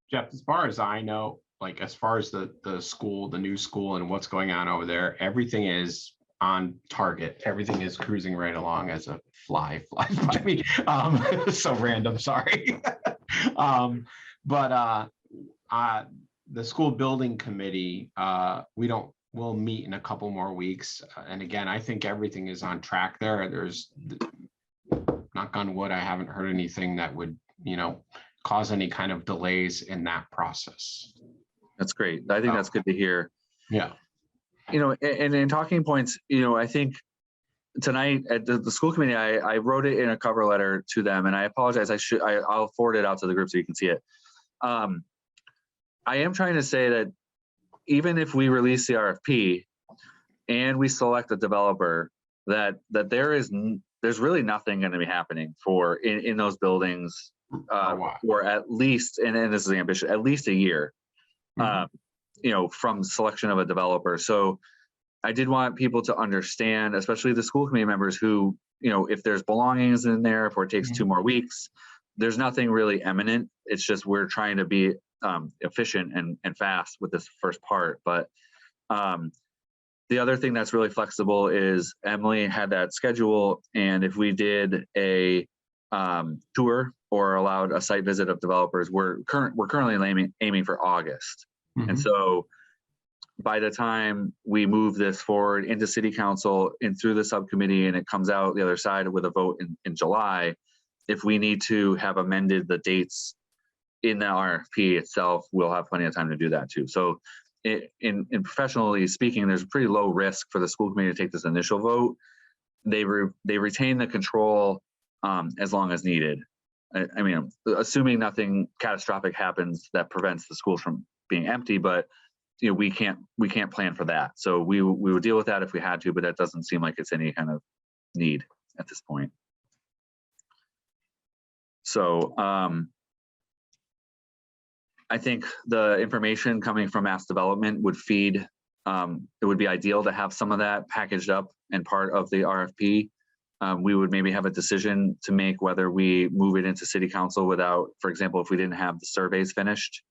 I: Jeff, as far as I know, like as far as the school, the new school and what's going on over there, everything is on target. Everything is cruising right along as a fly flies by me. So random, sorry. The school building committee, we'll meet in a couple more weeks. And again, I think everything is on track there. There's, knock on wood, I haven't heard anything that would, cause any kind of delays in that process.
C: That's great. I think that's good to hear.
I: Yeah.
C: And in talking points, I think tonight at the school committee, I wrote it in a cover letter to them, and I apologize. I'll forward it out to the group so you can see it. I am trying to say that even if we release the RFP and we select a developer, that there's really nothing going to be happening in those buildings for at least, and this is ambitious, at least a year. from selection of a developer. So I did want people to understand, especially the school committee members who, if there's belongings in there, if it takes 2 more weeks, there's nothing really imminent. It's just we're trying to be efficient and fast with this first part. But the other thing that's really flexible is Emily had that schedule, and if we did a tour or allowed a site visit of developers, we're currently aiming for August. And so by the time we move this forward into city council and through the subcommittee and it comes out the other side with a vote in July, if we need to have amended the dates in the RFP itself, we'll have plenty of time to do that too. So in professionally speaking, there's a pretty low risk for the school committee to take this initial vote. They retain the control as long as needed. I mean, assuming nothing catastrophic happens that prevents the schools from being empty, but we can't plan for that. So we would deal with that if we had to, but that doesn't seem like it's any kind of need at this point. So I think the information coming from mass development would feed, it would be ideal to have some of that packaged up and part of the RFP. We would maybe have a decision to make whether we move it into city council without, for example, if we didn't have the surveys finished.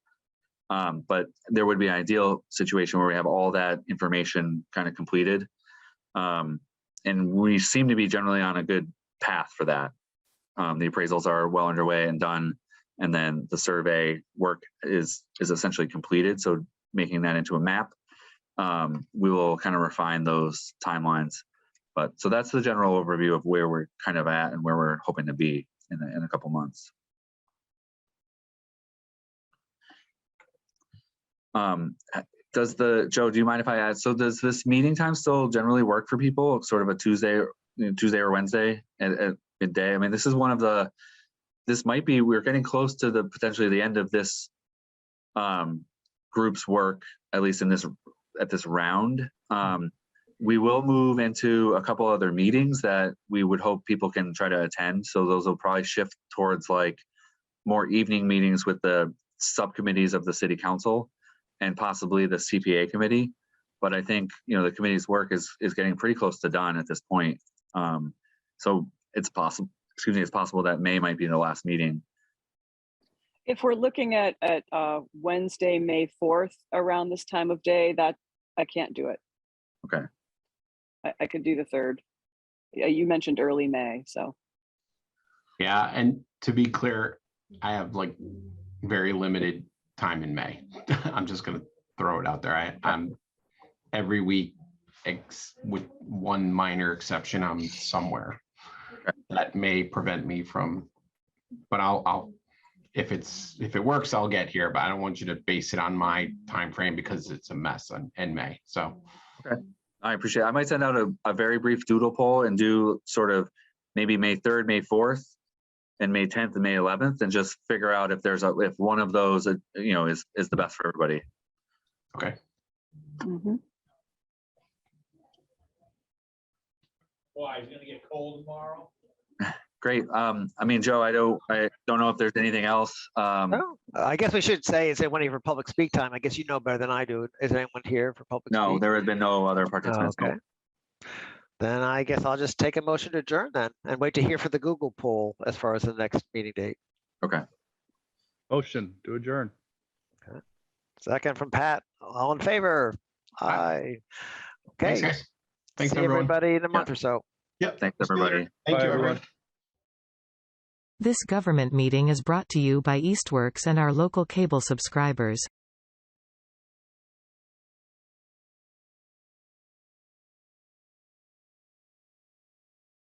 C: But there would be an ideal situation where we have all that information kind of completed. And we seem to be generally on a good path for that. The appraisals are well underway and done. And then the survey work is essentially completed. So making that into a map, we will kind of refine those timelines. But so that's the general overview of where we're kind of at and where we're hoping to be in a couple months. Joe, do you mind if I add, so does this meeting time still generally work for people, sort of a Tuesday or Wednesday at midday? I mean, this is one of the, this might be, we're getting close to the potentially the end of this group's work, at least at this round. We will move into a couple other meetings that we would hope people can try to attend. So those will probably shift towards like more evening meetings with the subcommittees of the city council and possibly the CPA committee. But I think, the committee's work is getting pretty close to done at this point. So it's possible, it's possible that May might be the last meeting.
H: If we're looking at Wednesday, May 4th around this time of day, that I can't do it.
C: Okay.
H: I could do the 3rd. Yeah, you mentioned early May, so.
I: Yeah, and to be clear, I have like very limited time in May. I'm just gonna throw it out there. I'm every week, with one minor exception, I'm somewhere. That may prevent me from, but I'll if it works, I'll get here, but I don't want you to base it on my time frame because it's a mess in May. So
C: okay, I appreciate it. I might send out a very brief doodle poll and do sort of maybe May 3rd, May 4th, and May 10th and May 11th, and just figure out if if one of those is the best for everybody.
I: Okay.
K: Why, it's gonna get cold tomorrow?
C: Great. I mean, Joe, I don't know if there's anything else.
G: No, I guess we should say, is anyone here for public speak time? I guess you know better than I do. Is anyone here for public
C: No,
G: speak?
C: there has been no other participants.
G: Okay. Then I guess I'll just take a motion to adjourn then and wait to hear for the Google poll as far as the next meeting date.
C: Okay.
F: Motion to adjourn.
G: Okay. Second from Pat. All in favor? Aye. Okay.
I: Thanks, guys. Thanks,
G: See
I: everyone.
G: everybody in a month or so.
I: Yep.
C: Thanks, everybody.
I: Thank
F: Bye,
I: you,
F: everyone.
I: everyone.
A: This government meeting is brought to you by Eastworks and our local cable subscribers.